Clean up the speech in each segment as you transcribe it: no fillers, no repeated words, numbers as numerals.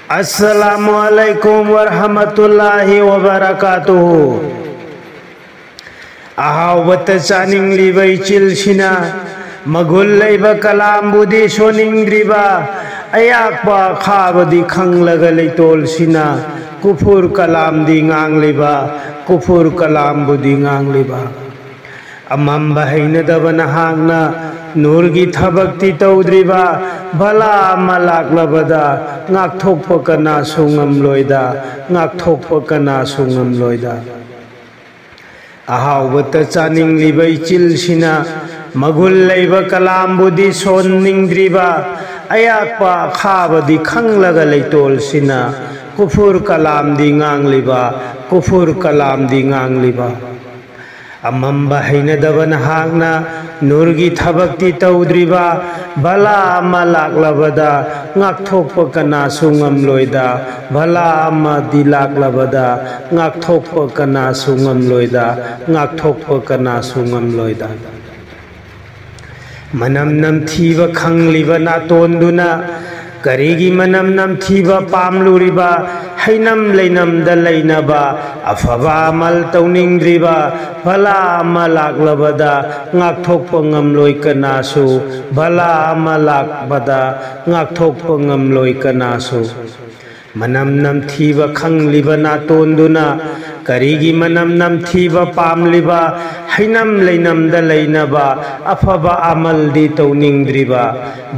अस्सलामुअलैकुम वरहमतुल्लाहि वबरकातुहु। अहावत चानिंग्लिब इचिलसिना मगुल लैब कलामबुदि सोनिंग्रिबा अयाकपा खाबदि खंगलगा लैतोलसिना कुफुर कलामदि ngangliba कुफुर कलामबुदि ngangliba। अमंबा हैनदब नहांगना नूरगी थबक्ति तौद्रिबा भला अमा लाक्लबदा ngaktokप कना सुंगमलोयदा ngaktokप कना सुंगमलोयदा। अहावत चानिंग्लिब इचिलसिना मगुल लैब कलामबुदि सोनिंग्रिबा अयाकपा खाबदि खंगलगा लैतोलसिना कुफुर कलामदि ngangliba कुफुर कलामदि ngangliba। अमंबा हैनदब नहांगना नूरगी थबक्ति तौद्रिबा भला अमा लाक्लबदा ngaktokप कना सुंगमलोयदा भला अमा दि लाक्लबदा ngaktokप कना सुंगमलोयदा ngaktokप कना सुंगमलोयदा। मनम नमथीब खंगलिब नातोंदुना करिगी मनम नमथीब पामलुरिबा हैनम लैनमद लैनबा अफबा अमल तौनिंग्रिबा भला अमा लाक्लबदा ngaktokप ngamloi kanasu भला अमा लाक्बदा ngaktokप ngamloi kanasu। मनम नमथीब खंगलिब नातोंदुना करिगी मनम नमथीब पामलिबा हैनम लैनमद लैनबा अफबा अमल दि तौनिंग्रिबा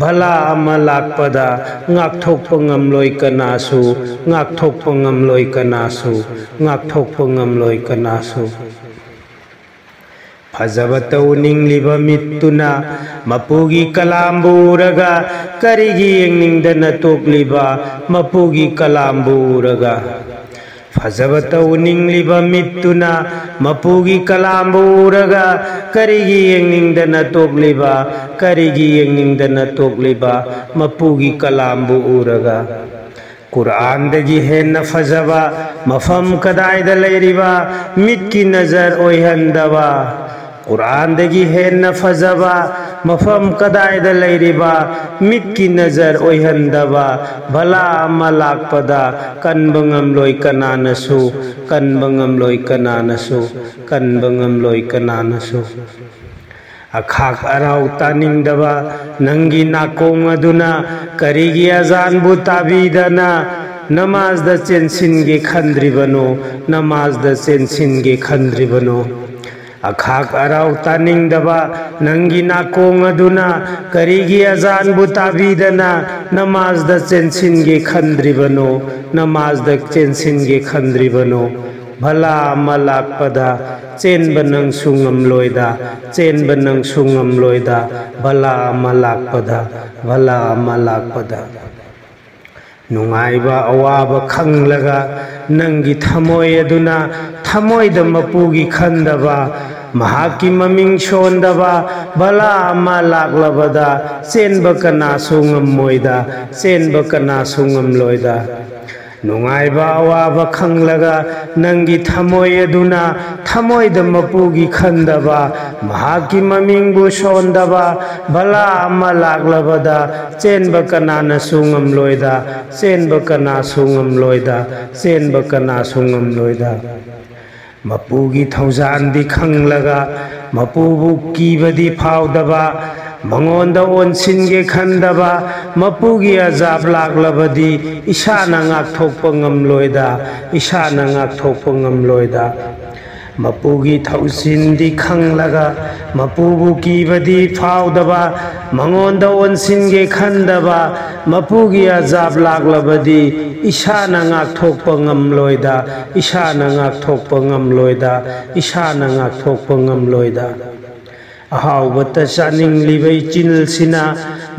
भला अमा लाक्पदा ngaktokप ngamloi kanasu ngaktokप ngamloi kanasu ngaktokप ngamloi kanasu। फजब तौनिंग्लिब मित्तुना मपुगी कलामबुरगा करिगी येंगनिंगदना तोक्लिबा मपुगी कलामबुरगा। फजब तौनिंग्लिब मित्तुना मपुगी कलामबुरगा करिगी येंगनिंगदना तोक्लिबा करिगी येंगनिंगदना तोक्लिबा मपुगी कलामबुरगा। Quran दगी henna फजबा मफम कदायद लैरिबा मित्की नजर ओयहंदबा कुरान दगी हेन्न फजबा मफम कदायद लैरिबा मित्की नजर ओयहंदबा भला अमा लाक्पदा कनबंगमलोय कनानसु कनबंगमलोय कनानसु कनबंगमलोय कनानसु। अखाक अराव तानिंगदबा नंगी नाकोंग अदुना करिगी अजानबु ताबीदना नमाज द चेंसिनगे खंद्रिबनो नमाज द चेंसिनगे खंद्रिबनो। अखाक अराव तानिंगदबा नंगी नाकोंग अदुना करिगी अजानबु ताबीदना नमाज द चेंसिनगे खंद्रिबनो नमाज द चेंसिनगे खंद्रिबनो। भला अमा लाक्पदा चेनब नंग सुंगमलोयदा चेनब नंग सुंगमलोयदा भला अमा लाक्पदा भला अमा लाक्पदा। नुंगाइबा अवाबा खंगलगा नंगी थमोय अदुना थमोयद मपुगी खंदबा महाकी ममिंग सोंदबा भला अमा लाक्लबदा चेनब कना सुंगमोयदा चेनब कना सुंगमलोयदा। नुंगाइबा अवाबा खंगलगा नंगी थमोय अदुना थमोयद मपुगी खंदबा महाकी ममिंगबु सोंदबा भला अमा लाक्लबदा चेनब कनाना सुंगमलोयदा चेनब कना सुंगमलोयदा चेनब कना सुंगमलोयदा। मपुगी थौजानदि खंगलगा मपुबु कीबदि फावदबा मंगोंद ओनसिनगे खंदबा मपुगी अजाब लाक्लबदि इसाना ngaktokप ngamloida इसाना ngaktokप ngamloida। मपुगी थौसिनदि खंगलगा मपुबु कीबदि फावदबा मंगोंद ओनसिनगे खंदबा मपुगी अजाब लाक्लबदि इसाना ngaktokप ngamloida इसाना ngaktokप ngamloida इसाना ngaktokप ngamloida। अहावत चानिंग्लिब इचिलसिना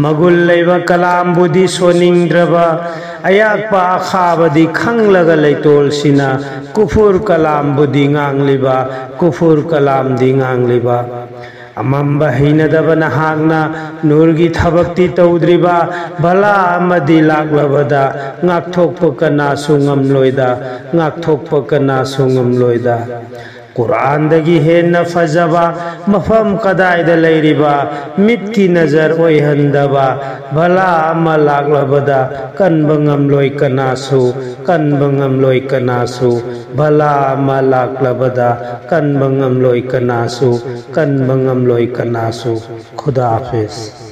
मगुल लैब कलामबुदि सोनिंग्द्रबा अयाकपा अखाबदि खंगलगा लैतोलसिना कुफुर कलामबुदि ngangliba कुफुर कलामदि ngangliba। अमंबा हैनदब नहांगना नूरगी थबक्ति तौद्रिबा भला अमदि लाक्लबदा ngaktokप कना सुंगमलोयदा ngaktokप कना सुंगमलोयदा। कुरान दगी हेन्ना फजबा मफम कदाइदा लैरिबा मित्ती नजर ओइहंदबा भला अमा लाक्लबदा कनबा ngamloi kanasu kanba ngamloi kanasu भला अमा लाक्लबदा कनबा ngamloi kanasu kanba ngamloi kanasu खुदा हाफिज।